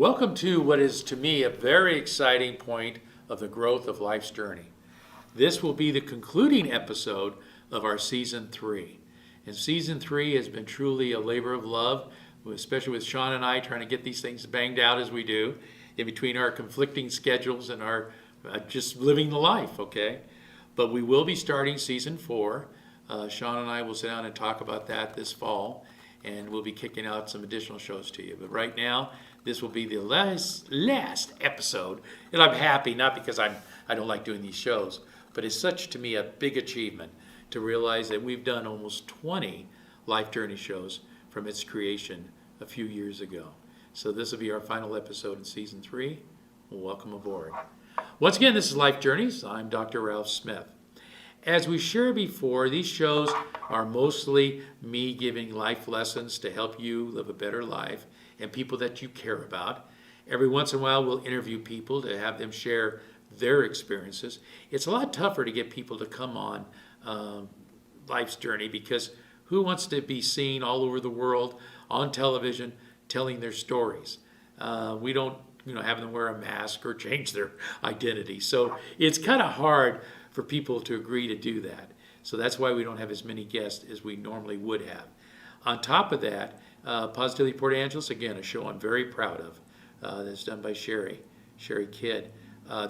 Welcome to what is to me a very exciting point of the growth of life's journey. This will be the concluding episode of our season 3. And season 3 has been truly a labor of love, especially with Sean and I trying to get these things banged out as we do in between our conflicting schedules and our just living the life, okay? But we will be starting season 4. Sean and I will sit down and talk about that this fall, and we'll be kicking out some additional shows to you. But right now, this will be the last episode, and I'm happy, not because I don't like doing these shows, but it's such, to me, a big achievement to realize that we've done almost 20 Life Journey shows from its creation a few years ago. So this will be our final episode in season 3. Welcome aboard. Once again, this is Life Journeys. I'm Dr. Ralph Smith. As we shared before, these shows are mostly me giving life lessons to help you live a better life and people that you care about. Every once in a while, we'll interview people to have them share their experiences. It's a lot tougher to get people to come on life's journey because who wants to be seen all over the world on television telling their stories? We don't have them wear a mask or change their identity. So it's kind of hard for people to agree to do that. So that's why we don't have as many guests as we normally would have. On top of that, Positively Port Angeles, again, a show I'm very proud of, that's done by Sherry Kidd.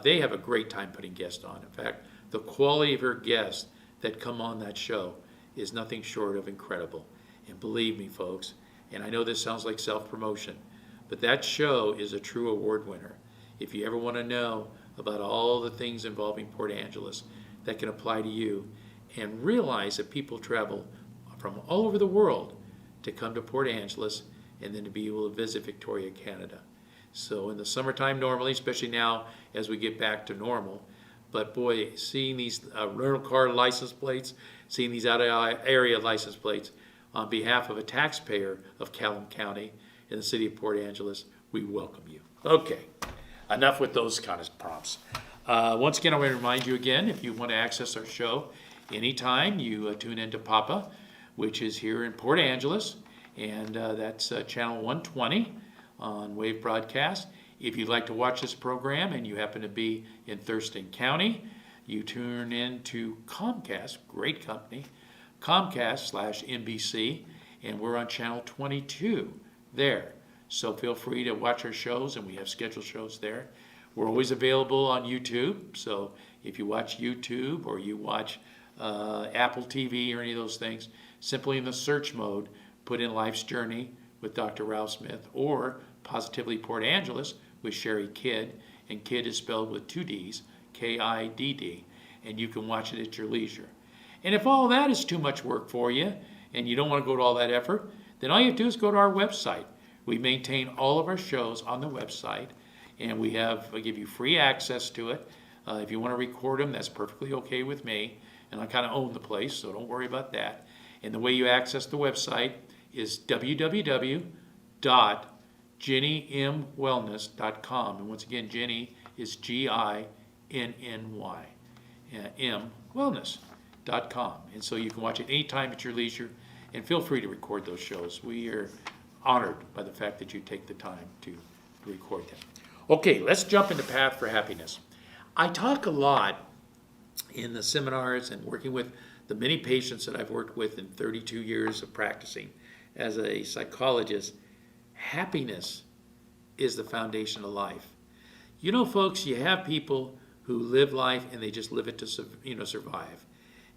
They have a great time putting guests on. In fact, the quality of her guests that come on that show is nothing short of incredible. And believe me, folks, and I know this sounds like self-promotion, but that show is a true award winner. If you ever want to know about all the things involving Port Angeles that can apply to you, and realize that people travel from all over the world to come to Port Angeles and then to be able to visit Victoria, Canada. So in the summertime normally, especially now as we get back to normal, but boy, seeing these rental car license plates, seeing these out-of-area license plates on behalf of a taxpayer of Calhoun County in the city of Port Angeles, we welcome you. Okay, enough with those kind of prompts. Once again, I want to remind you again, if you want to access our show anytime, you tune into Papa, which is here in Port Angeles, and that's channel 120 on Wave Broadcast. If you'd like to watch this program and you happen to be in Thurston County, you tune in to Comcast, great company, Comcast/NBC, and we're on channel 22 there. So feel free to watch our shows, and we have scheduled shows there. We're always available on YouTube, so if you watch YouTube or you watch Apple TV or any of those things, simply in the search mode, put in Life's Journey with Dr. Ralph Smith or Positively Port Angeles with Sherry Kidd, and Kidd is spelled with 2 Ds, Kidd, and you can watch it at your leisure. And if all that is too much work for you and you don't want to go to all that effort, then all you have to do is go to our website. We maintain all of our shows on the website, and we give you free access to it. If you want to record them, that's perfectly okay with me, and I kind of own the place, so don't worry about that. And the way you access the website is www.jennymwellness.com. And once again, Jenny is Ginny, wellness.com. And so you can watch it anytime at your leisure, and feel free to record those shows. We are honored by the fact that you take the time to record them. Okay, let's jump into Path for Happiness. I talk a lot in the seminars and working with the many patients that I've worked with in 32 years of practicing as a psychologist. Happiness is the foundation of life. You know, folks, you have people who live life and they just live it to survive.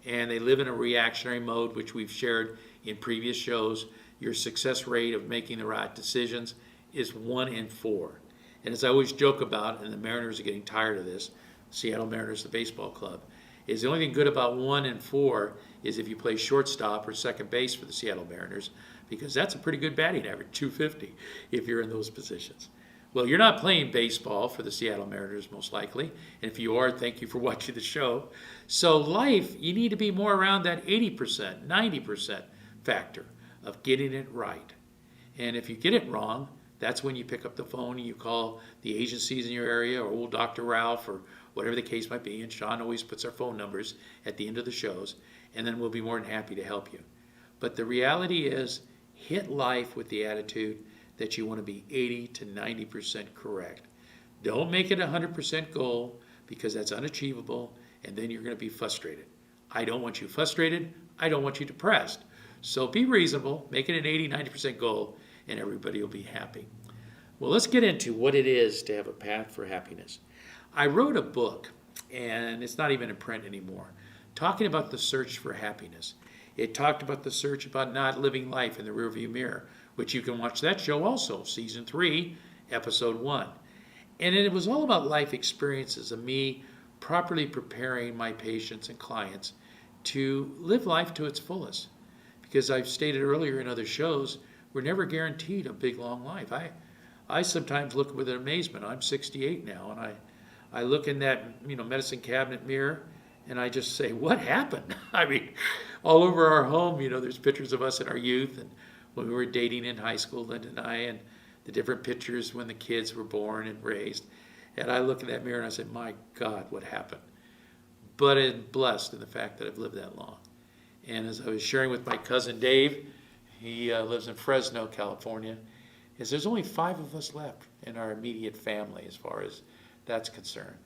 And they live in a reactionary mode, which we've shared in previous shows. Your success rate of making the right decisions is 1 in 4. And as I always joke about, and the Mariners are getting tired of this, Seattle Mariners, the baseball club, is the only thing good about 1 in 4 is if you play shortstop or second base for the Seattle Mariners, because that's a pretty good batting average, 250, if you're in those positions. Well, you're not playing baseball for the Seattle Mariners, most likely. And if you are, thank you for watching the show. So life, you need to be more around that 80%, 90% factor of getting it right. And if you get it wrong, that's when you pick up the phone and you call the agencies in your area or old Dr. Ralph or whatever the case might be. And Sean always puts our phone numbers at the end of the shows, and then we'll be more than happy to help you. But the reality is, hit life with the attitude that you want to be 80 to 90% correct. Don't make it a 100% goal, because that's unachievable, and then you're going to be frustrated. I don't want you frustrated. I don't want you depressed. So be reasonable, make it an 80, 90% goal, and everybody will be happy. Well, let's get into what it is to have a path for happiness. I wrote a book, and it's not even in print anymore, talking about the search for happiness. It talked about the search about not living life in the rearview mirror, which you can watch that show also, season 3, episode 1. And it was all about life experiences of me properly preparing my patients and clients to live life to its fullest. Because I've stated earlier in other shows, we're never guaranteed a big, long life. I sometimes look with amazement. I'm 68 now, and I look in that medicine cabinet mirror, and I just say, what happened? I mean, all over our home, there's pictures of us in our youth and when we were dating in high school, Linda and I, and the different pictures when the kids were born and raised. And I look in that mirror and I say, my God, what happened? But I'm blessed in the fact that I've lived that long. And as I was sharing with my cousin Dave, he lives in Fresno, California, is there's only 5 of us left in our immediate family as far as that's concerned.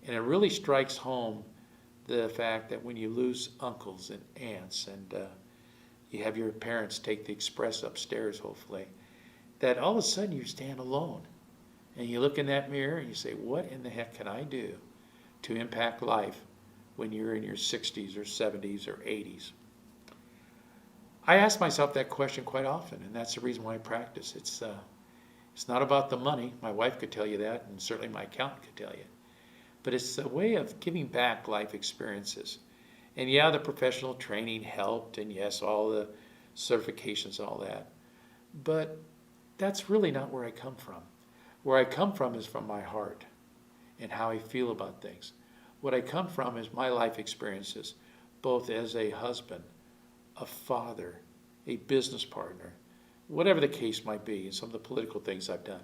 And it really strikes home the fact that when you lose uncles and aunts and you have your parents take the express upstairs, hopefully, that all of a sudden you stand alone. And you look in that mirror and you say, what in the heck can I do to impact life when you're in your 60s or 70s or 80s? I ask myself that question quite often, and that's the reason why I practice. It's not about the money. My wife could tell you that, and certainly my accountant could tell you. But it's a way of giving back life experiences. And yeah, the professional training helped, and yes, all the certifications, all that. But that's really not where I come from. Where I come from is from my heart and how I feel about things. What I come from is my life experiences, both as a husband, a father, a business partner, whatever the case might be, and some of the political things I've done.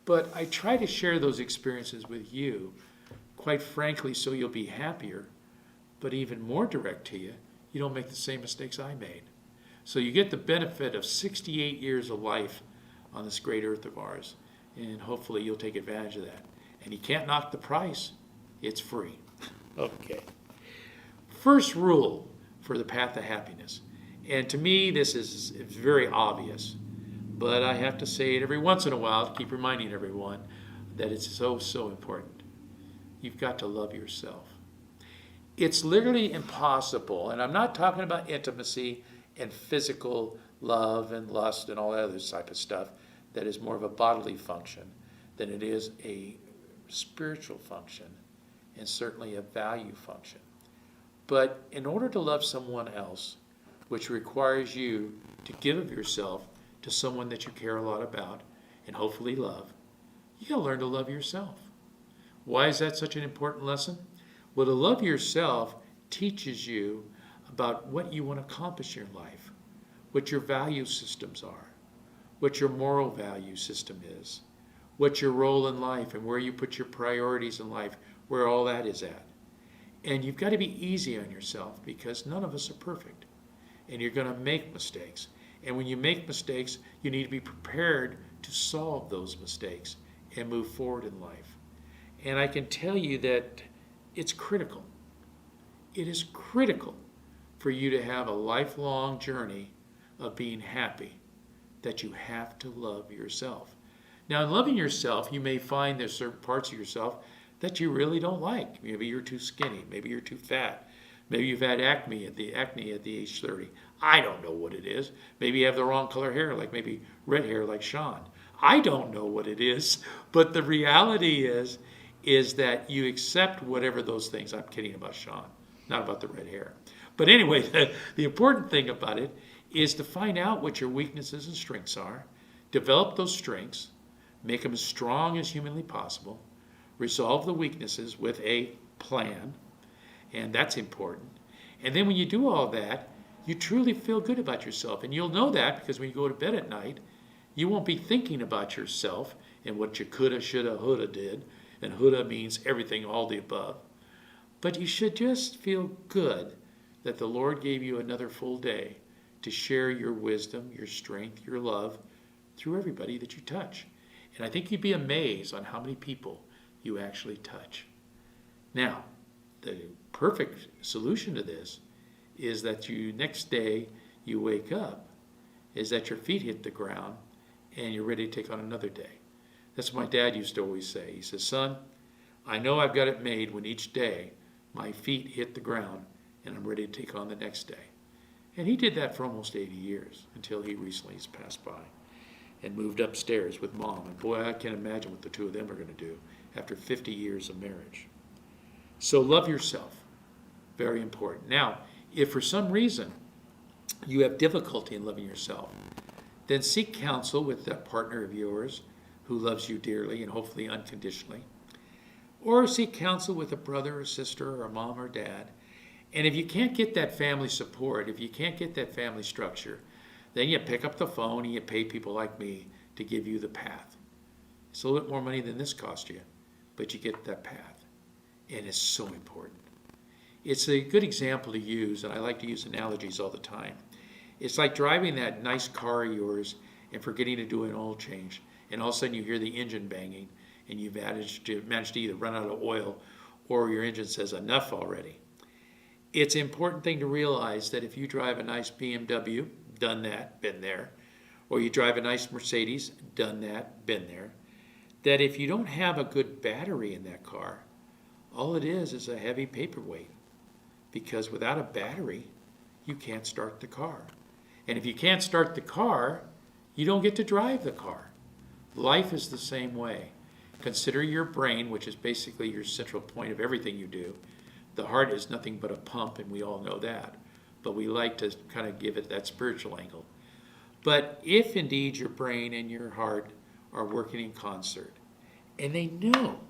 But I try to share those experiences with you, quite frankly, so you'll be happier, but even more direct to you, you don't make the same mistakes I made. So you get the benefit of 68 years of life on this great earth of ours, and hopefully you'll take advantage of that. And you can't knock the price. It's free. Okay. First rule for the path to happiness. And to me, this is very obvious, but I have to say it every once in a while to keep reminding everyone that it's so, so important. You've got to love yourself. It's literally impossible, and I'm not talking about intimacy and physical love and lust and all that other type of stuff that is more of a bodily function than it is a spiritual function and certainly a value function. But in order to love someone else, which requires you to give of yourself to someone that you care a lot about and hopefully love, you got to learn to love yourself. Why is that such an important lesson? Well, to love yourself teaches you about what you want to accomplish in your life, what your value systems are, what your moral value system is, what your role in life and where you put your priorities in life, where all that is at. And you've got to be easy on yourself because none of us are perfect. And you're going to make mistakes. And when you make mistakes, you need to be prepared to solve those mistakes and move forward in life. And I can tell you that it's critical. It is critical for you to have a lifelong journey of being happy, that you have to love yourself. Now, in loving yourself, you may find there's certain parts of yourself that you really don't like. Maybe you're too skinny. Maybe you're too fat. Maybe you've had acne at the age 30. I don't know what it is. Maybe you have the wrong color hair, like maybe red hair like Sean. I don't know what it is. But the reality is that you accept whatever those things. I'm kidding about Sean, not about the red hair. But anyway, the important thing about it is to find out what your weaknesses and strengths are, develop those strengths, make them as strong as humanly possible, resolve the weaknesses with a plan, and that's important. And then when you do all that, you truly feel good about yourself. And you'll know that because when you go to bed at night, you won't be thinking about yourself and what you coulda, shoulda, woulda did. And woulda means everything, all the above. But you should just feel good that the Lord gave you another full day to share your wisdom, your strength, your love through everybody that you touch. And I think you'd be amazed on how many people you actually touch. Now, the perfect solution to this is that next day you wake up, is that your feet hit the ground and you're ready to take on another day. That's what my dad used to always say. He says, son, I know I've got it made when each day my feet hit the ground and I'm ready to take on the next day. And he did that for almost 80 years until he recently has passed by and moved upstairs with mom. And boy, I can't imagine what the two of them are going to do after 50 years of marriage. So love yourself. Very important. Now, if for some reason you have difficulty in loving yourself, then seek counsel with that partner of yours who loves you dearly and hopefully unconditionally. Or seek counsel with a brother or sister or a mom or dad. And if you can't get that family support, if you can't get that family structure, then you pick up the phone and you pay people like me to give you the path. It's a little bit more money than this cost you, but you get that path. And it's so important. It's a good example to use, and I like to use analogies all the time. It's like driving that nice car of yours and forgetting to do an oil change, and all of a sudden you hear the engine banging, and you've managed to either run out of oil or your engine says enough already. It's an important thing to realize that if you drive a nice BMW, done that, been there, or you drive a nice Mercedes, done that, been there, that if you don't have a good battery in that car, all it is a heavy paperweight. Because without a battery, you can't start the car. And if you can't start the car, you don't get to drive the car. Life is the same way. Consider your brain, which is basically your central point of everything you do. The heart is nothing but a pump, and we all know that. But we like to kind of give it that spiritual angle. But if indeed your brain and your heart are working in concert, and they know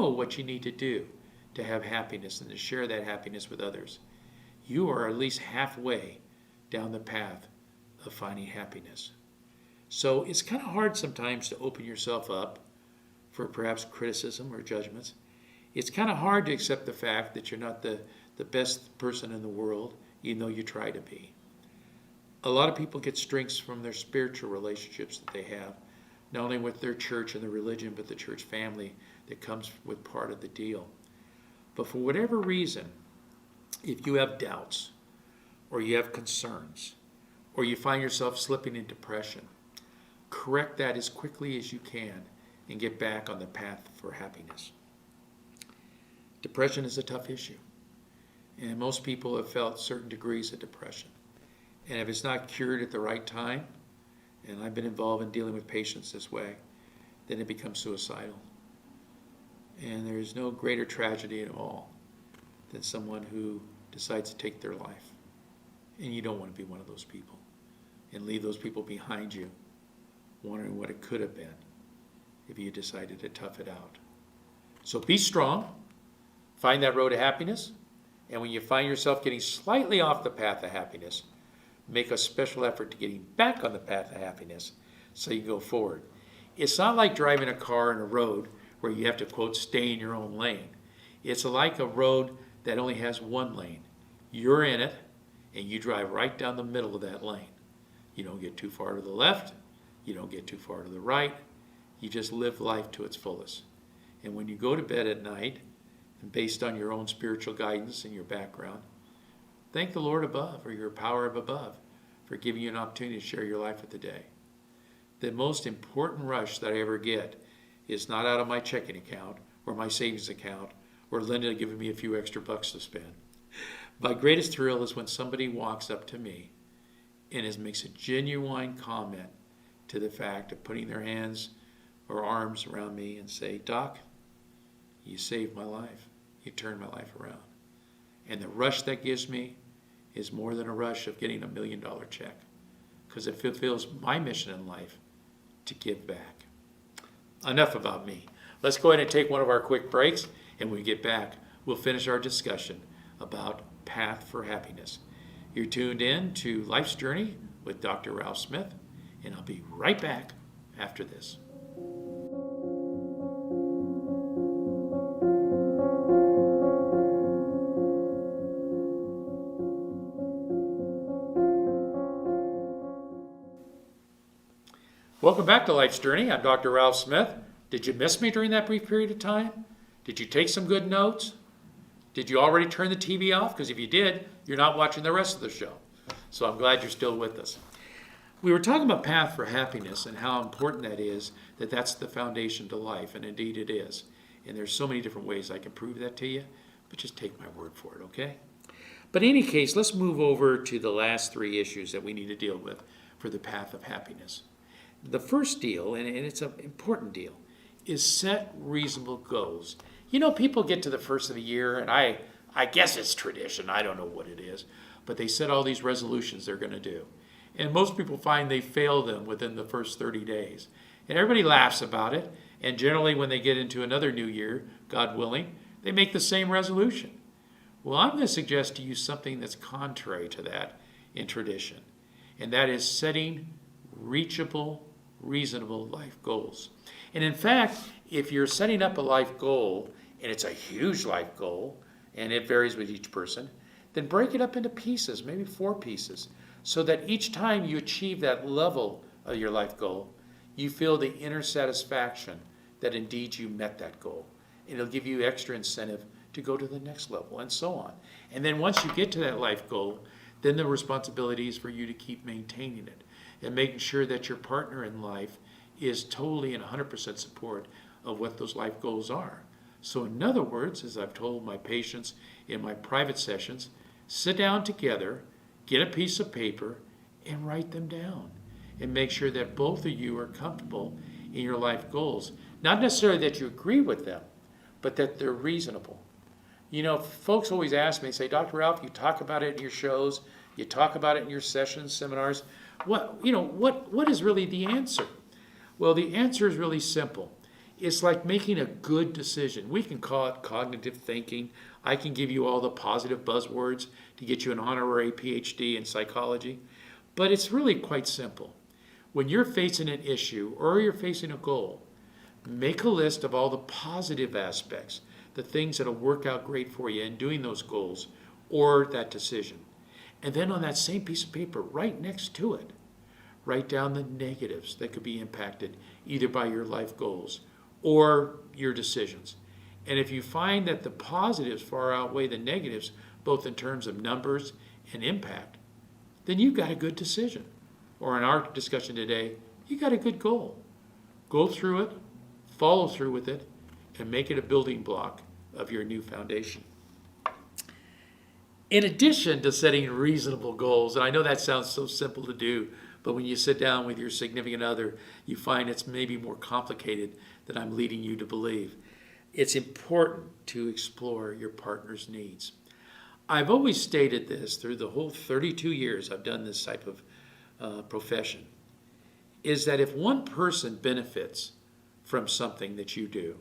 what you need to do to have happiness and to share that happiness with others, you are at least halfway down the path of finding happiness. So it's kind of hard sometimes to open yourself up for perhaps criticism or judgments. It's kind of hard to accept the fact that you're not the best person in the world, even though you try to be. A lot of people get strengths from their spiritual relationships that they have, not only with their church and their religion, but the church family that comes with part of the deal. But for whatever reason, if you have doubts, or you have concerns, or you find yourself slipping in depression, correct that as quickly as you can and get back on the path for happiness. Depression is a tough issue, and most people have felt certain degrees of depression. And if it's not cured at the right time, and I've been involved in dealing with patients this way, then it becomes suicidal. And there's no greater tragedy at all than someone who decides to take their life. And you don't want to be one of those people and leave those people behind you wondering what it could have been if you decided to tough it out. So be strong, find that road to happiness, and when you find yourself getting slightly off the path of happiness, make a special effort to getting back on the path of happiness so you go forward. It's not like driving a car in a road where you have to, quote, stay in your own lane. It's like a road that only has one lane. You're in it, and you drive right down the middle of that lane. You don't get too far to the left. You don't get too far to the right. You just live life to its fullest. And when you go to bed at night, and based on your own spiritual guidance and your background, thank the Lord above, or your power of above, for giving you an opportunity to share your life with the day. The most important rush that I ever get is not out of my checking account or my savings account or Linda giving me a few extra bucks to spend. My greatest thrill is when somebody walks up to me and makes a genuine comment to the fact of putting their hands or arms around me and say, Doc, you saved my life. You turned my life around. And the rush that gives me is more than a rush of getting $1 million check, because it fulfills my mission in life to give back. Enough about me. Let's go ahead and take one of our quick breaks, and when we get back, we'll finish our discussion about Path for Happiness. You're tuned in to Life's Journey with Dr. Ralph Smith, and I'll be right back after this. Welcome back to Life's Journey. I'm Dr. Ralph Smith. Did you miss me during that brief period of time? Did you take some good notes? Did you already turn the TV off? Because if you did, you're not watching the rest of the show. So I'm glad you're still with us. We were talking about path for happiness and how important that is, that that's the foundation to life, and indeed it is. And there's so many different ways I can prove that to you, but just take my word for it, okay? But in any case, let's move over to the last three issues that we need to deal with for the path of happiness. The first deal, and it's an important deal, is set reasonable goals. You know, people get to the first of the year, and I guess it's tradition, I don't know what it is, but they set all these resolutions they're going to do. And most people find they fail them within the first 30 days. And everybody laughs about it, and generally when they get into another new year, God willing, they make the same resolution. Well, I'm going to suggest to you something that's contrary to that in tradition, and that is setting reachable, reasonable life goals. And in fact, if you're setting up a life goal, and it's a huge life goal, and it varies with each person, then break it up into pieces, maybe 4 pieces, so that each time you achieve that level of your life goal, you feel the inner satisfaction that indeed you met that goal. And it'll give you extra incentive to go to the next level, and so on. And then once you get to that life goal, then the responsibility is for you to keep maintaining it and making sure that your partner in life is totally and 100% support of what those life goals are. So in other words, as I've told my patients in my private sessions, sit down together, get a piece of paper, and write them down. And make sure that both of you are comfortable in your life goals. Not necessarily that you agree with them, but that they're reasonable. You know, folks always ask me, say, Dr. Ralph, you talk about it in your shows, you talk about it in your sessions, seminars. What is really the answer? Well, the answer is really simple. It's like making a good decision. We can call it cognitive thinking. I can give you all the positive buzzwords to get you an honorary PhD in psychology. But it's really quite simple. When you're facing an issue or you're facing a goal, make a list of all the positive aspects, the things that'll work out great for you in doing those goals or that decision. And then on that same piece of paper, right next to it, write down the negatives that could be impacted either by your life goals or your decisions. And if you find that the positives far outweigh the negatives, both in terms of numbers and impact, then you've got a good decision. Or in our discussion today, you got a good goal. Go through it, follow through with it, and make it a building block of your new foundation. In addition to setting reasonable goals, and I know that sounds so simple to do, but when you sit down with your significant other, you find it's maybe more complicated than I'm leading you to believe. It's important to explore your partner's needs. I've always stated this through the whole 32 years I've done this type of profession, is that if one person benefits from something that you do,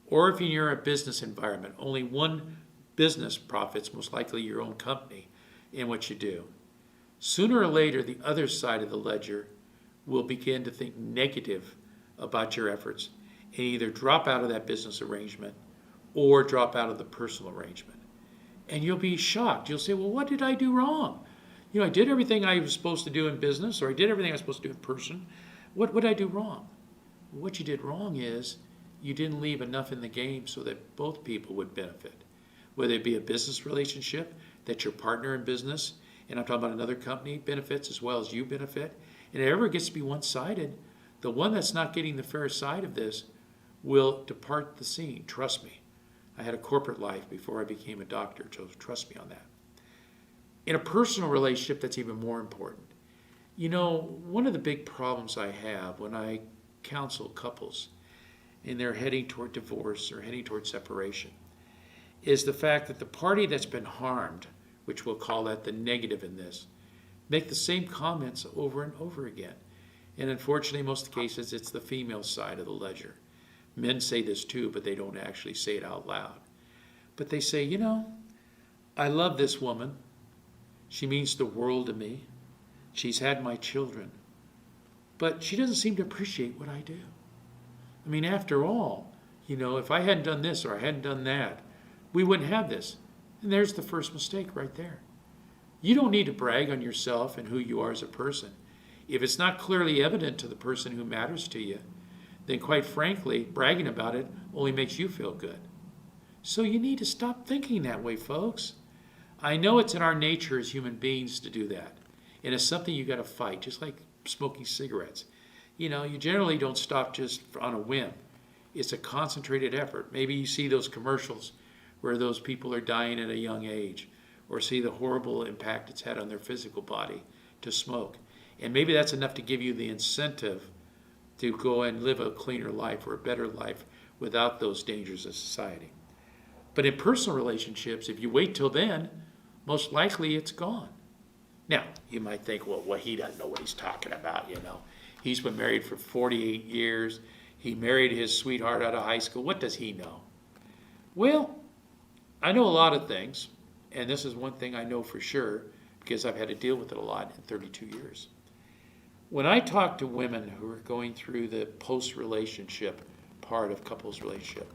or if you're in a business environment, only one business profits, most likely your own company, in what you do, sooner or later the other side of the ledger will begin to think negative about your efforts and either drop out of that business arrangement or drop out of the personal arrangement. And you'll be shocked. You'll say, well, what did I do wrong? You know, I did everything I was supposed to do in business, or I did everything I was supposed to do in person. What did I do wrong? What you did wrong is you didn't leave enough in the game so that both people would benefit. Whether it be a business relationship, that your partner in business, and I'm talking about another company, benefits as well as you benefit. And if it ever gets to be one-sided, the one that's not getting the fair side of this will depart the scene. Trust me. I had a corporate life before I became a doctor, so trust me on that. In a personal relationship, that's even more important. You know, one of the big problems I have when I counsel couples and they're heading toward divorce or heading toward separation is the fact that the party that's been harmed, which we'll call that the negative in this, make the same comments over and over again. And unfortunately, most of the cases, it's the female side of the ledger. Men say this too, but they don't actually say it out loud. But they say, you know, I love this woman. She means the world to me. She's had my children. But she doesn't seem to appreciate what I do. I mean, after all, you know, if I hadn't done this or I hadn't done that, we wouldn't have this. And there's the first mistake right there. You don't need to brag on yourself and who you are as a person. If it's not clearly evident to the person who matters to you, then quite frankly, bragging about it only makes you feel good. So you need to stop thinking that way, folks. I know it's in our nature as human beings to do that. And it's something you got to fight, just like smoking cigarettes. You generally don't stop just on a whim. It's a concentrated effort. Maybe you see those commercials where those people are dying at a young age, or see the horrible impact it's had on their physical body to smoke. And maybe that's enough to give you the incentive to go and live a cleaner life or a better life without those dangers of society. But in personal relationships, if you wait till then, most likely it's gone. Now, you might think, well, he doesn't know what he's talking about, He's been married for 48 years. He married his sweetheart out of high school. What does he know? Well, I know a lot of things, and this is one thing I know for sure because I've had to deal with it a lot in 32 years. When I talk to women who are going through the post-relationship part of couples relationship,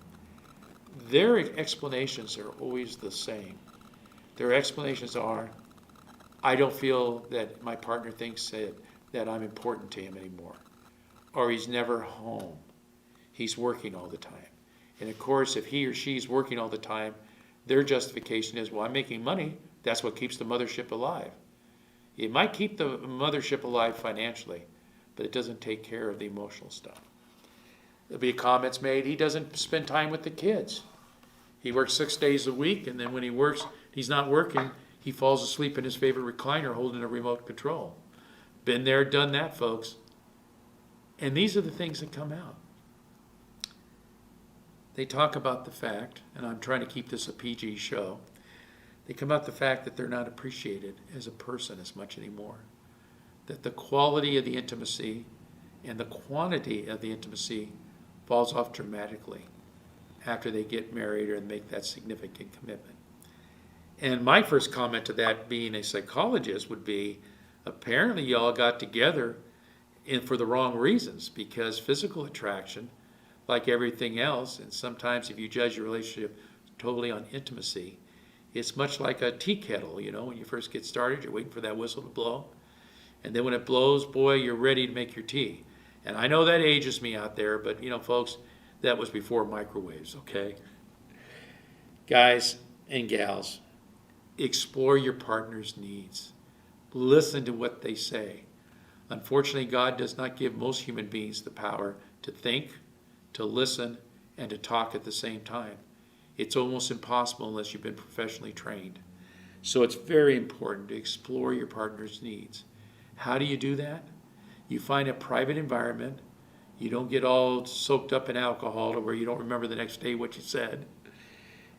their explanations are always the same. Their explanations are, I don't feel that my partner thinks that I'm important to him anymore. Or he's never home. He's working all the time. And of course, if he or she's working all the time, their justification is, well, I'm making money. That's what keeps the mothership alive. It might keep the mothership alive financially, but it doesn't take care of the emotional stuff. There'll be comments made, he doesn't spend time with the kids. He works 6 days a week, and then when he's not working, he falls asleep in his favorite recliner holding a remote control. Been there, done that, folks. And these are the things that come out. They talk about the fact, and I'm trying to keep this a PG show, they come out the fact that they're not appreciated as a person as much anymore. That the quality of the intimacy and the quantity of the intimacy falls off dramatically after they get married or make that significant commitment. And my first comment to that, being a psychologist, would be, apparently y'all got together for the wrong reasons, because physical attraction, like everything else, and sometimes if you judge your relationship totally on intimacy, it's much like a tea kettle. When you first get started, you're waiting for that whistle to blow. And then when it blows, boy, you're ready to make your tea. And I know that ages me out there, but folks, that was before microwaves, okay? Guys and gals, explore your partner's needs. Listen to what they say. Unfortunately, God does not give most human beings the power to think, to listen, and to talk at the same time. It's almost impossible unless you've been professionally trained. So it's very important to explore your partner's needs. How do you do that? You find a private environment. You don't get all soaked up in alcohol to where you don't remember the next day what you said.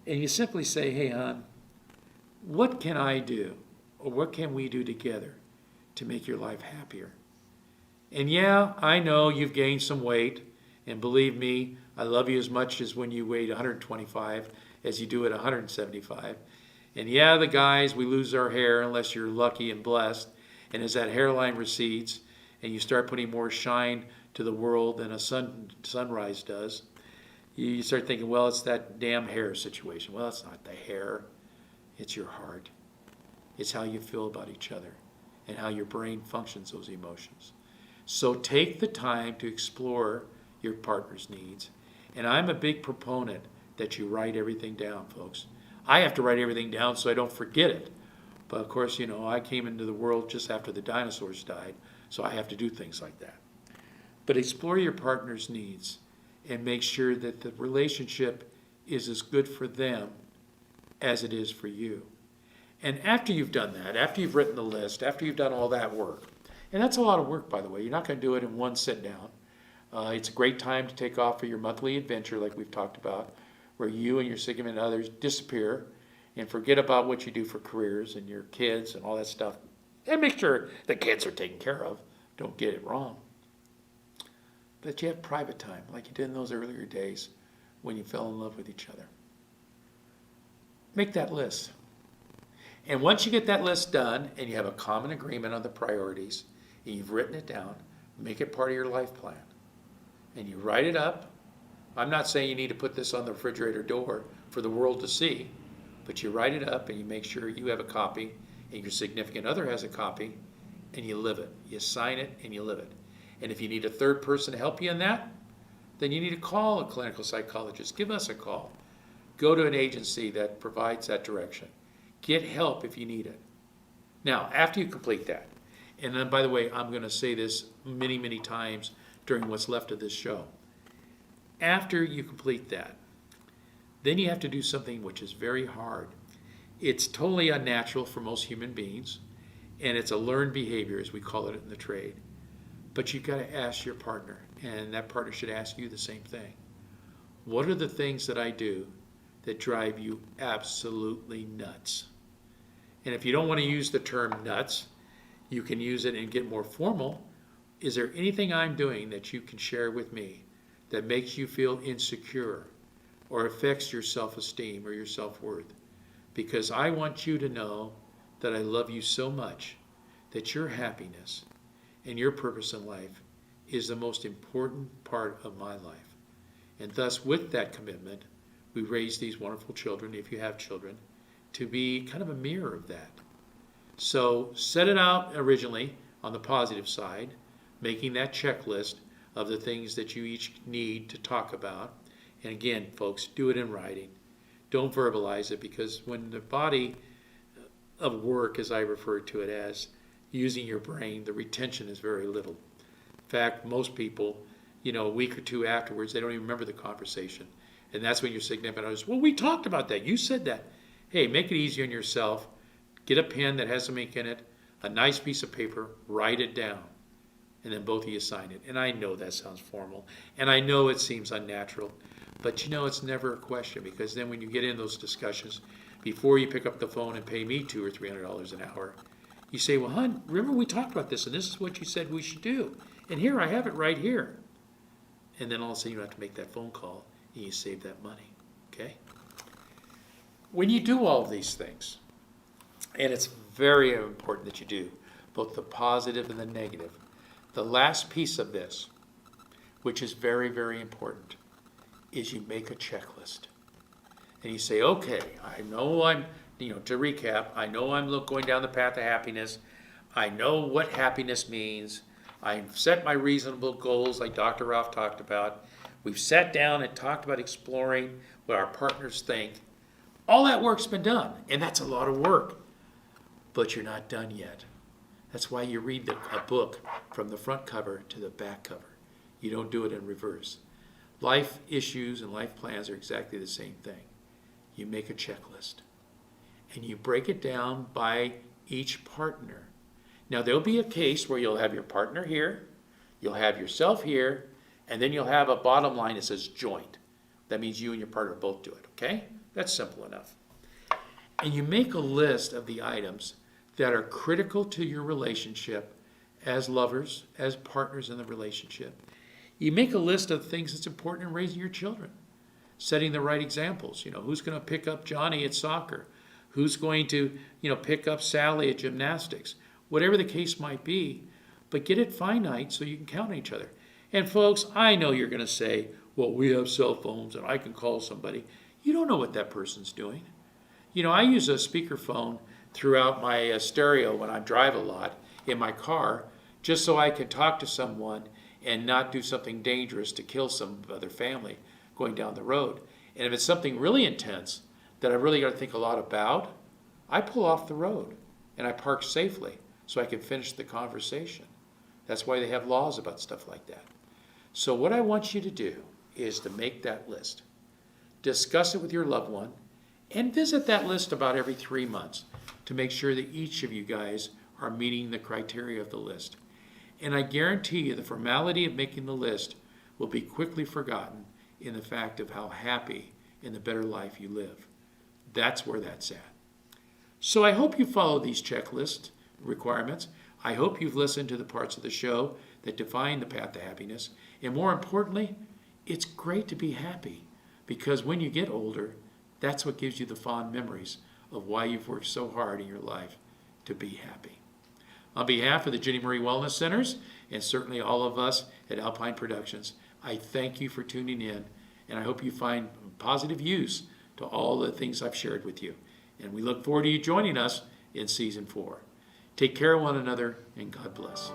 And you simply say, hey, hon, what can I do, or what can we do together to make your life happier? And yeah, I know you've gained some weight, and believe me, I love you as much as when you weighed 125 as you do at 175. And yeah, the guys, we lose our hair unless you're lucky and blessed. And as that hairline recedes and you start putting more shine to the world than a sunrise does, you start thinking, well, it's that damn hair situation. Well, it's not the hair. It's your heart. It's how you feel about each other and how your brain functions those emotions. So take the time to explore your partner's needs. And I'm a big proponent that you write everything down, folks. I have to write everything down so I don't forget it. But of course, I came into the world just after the dinosaurs died, so I have to do things like that. But explore your partner's needs and make sure that the relationship is as good for them as it is for you. And after you've done that, after you've written the list, after you've done all that work, and that's a lot of work, by the way. You're not going to do it in one sit down. It's a great time to take off for your monthly adventure, like we've talked about, where you and your significant others disappear and forget about what you do for careers and your kids and all that stuff. And make sure the kids are taken care of. Don't get it wrong. But you have private time, like you did in those earlier days when you fell in love with each other. Make that list. And once you get that list done and you have a common agreement on the priorities and you've written it down, make it part of your life plan. And you write it up. I'm not saying you need to put this on the refrigerator door for the world to see, but you write it up and you make sure you have a copy and your significant other has a copy, and you live it. You sign it and you live it. And if you need a third person to help you in that, then you need to call a clinical psychologist. Give us a call. Go to an agency that provides that direction. Get help if you need it. Now, after you complete that, and then, by the way, I'm going to say this many, many times during what's left of this show. After you complete that, then you have to do something which is very hard. It's totally unnatural for most human beings, and it's a learned behavior, as we call it in the trade. But you've got to ask your partner, and that partner should ask you the same thing. What are the things that I do that drive you absolutely nuts? And if you don't want to use the term nuts, you can use it and get more formal. Is there anything I'm doing that you can share with me that makes you feel insecure or affects your self-esteem or your self-worth? Because I want you to know that I love you so much that your happiness and your purpose in life is the most important part of my life. And thus, with that commitment, we raise these wonderful children, if you have children, to be kind of a mirror of that. So set it out originally on the positive side, making that checklist of the things that you each need to talk about. And again, folks, do it in writing. Don't verbalize it, because when the body of work, as I refer to it as, using your brain, the retention is very little. In fact, most people, a week or two afterwards, they don't even remember the conversation. And that's when your significant other says, well, we talked about that. You said that. Hey, make it easy on yourself. Get a pen that has some ink in it, a nice piece of paper, write it down, and then both of you sign it. And I know that sounds formal, and I know it seems unnatural, but it's never a question, because then when you get in those discussions, before you pick up the phone and pay me $200 or $300 an hour, you say, well, hon, remember we talked about this, and this is what you said we should do. And here, I have it right here. And then all of a sudden you don't have to make that phone call, and you save that money, okay? When you do all of these things, and it's very important that you do both the positive and the negative, the last piece of this, which is very, very important, is you make a checklist. And you say, okay, I know I'm, to recap, I know I'm going down the path of happiness. I know what happiness means. I've set my reasonable goals like Dr. Ralph talked about. We've sat down and talked about exploring what our partners think. All that work's been done, and that's a lot of work. But you're not done yet. That's why you read a book from the front cover to the back cover. You don't do it in reverse. Life issues and life plans are exactly the same thing. You make a checklist, and you break it down by each partner. Now, there'll be a case where you'll have your partner here, you'll have yourself here, and then you'll have a bottom line that says joint. That means you and your partner both do it, okay? That's simple enough. And you make a list of the items that are critical to your relationship as lovers, as partners in the relationship. You make a list of things that's important in raising your children, setting the right examples. Who's going to pick up Johnny at soccer? Who's going to, pick up Sally at gymnastics? Whatever the case might be, but get it finite so you can count on each other. And folks, I know you're going to say, well, we have cell phones and I can call somebody. You don't know what that person's doing. I use a speakerphone throughout my stereo when I drive a lot in my car, just so I can talk to someone and not do something dangerous to kill some other family going down the road. And if it's something really intense that I really got to think a lot about, I pull off the road and I park safely so I can finish the conversation. That's why they have laws about stuff like that. So what I want you to do is to make that list. Discuss it with your loved one, and visit that list about every 3 months to make sure that each of you guys are meeting the criteria of the list. And I guarantee you the formality of making the list will be quickly forgotten in the fact of how happy and the better life you live. That's where that's at. So I hope you follow these checklist requirements. I hope you've listened to the parts of the show that define the path to happiness. And more importantly, it's great to be happy, because when you get older, that's what gives you the fond memories of why you've worked so hard in your life to be happy. On behalf of the Jenny Marie Wellness Centers, and certainly all of us at Alpine Productions, I thank you for tuning in, and I hope you find positive use to all the things I've shared with you. And we look forward to you joining us in Season 4. Take care of one another, and God bless.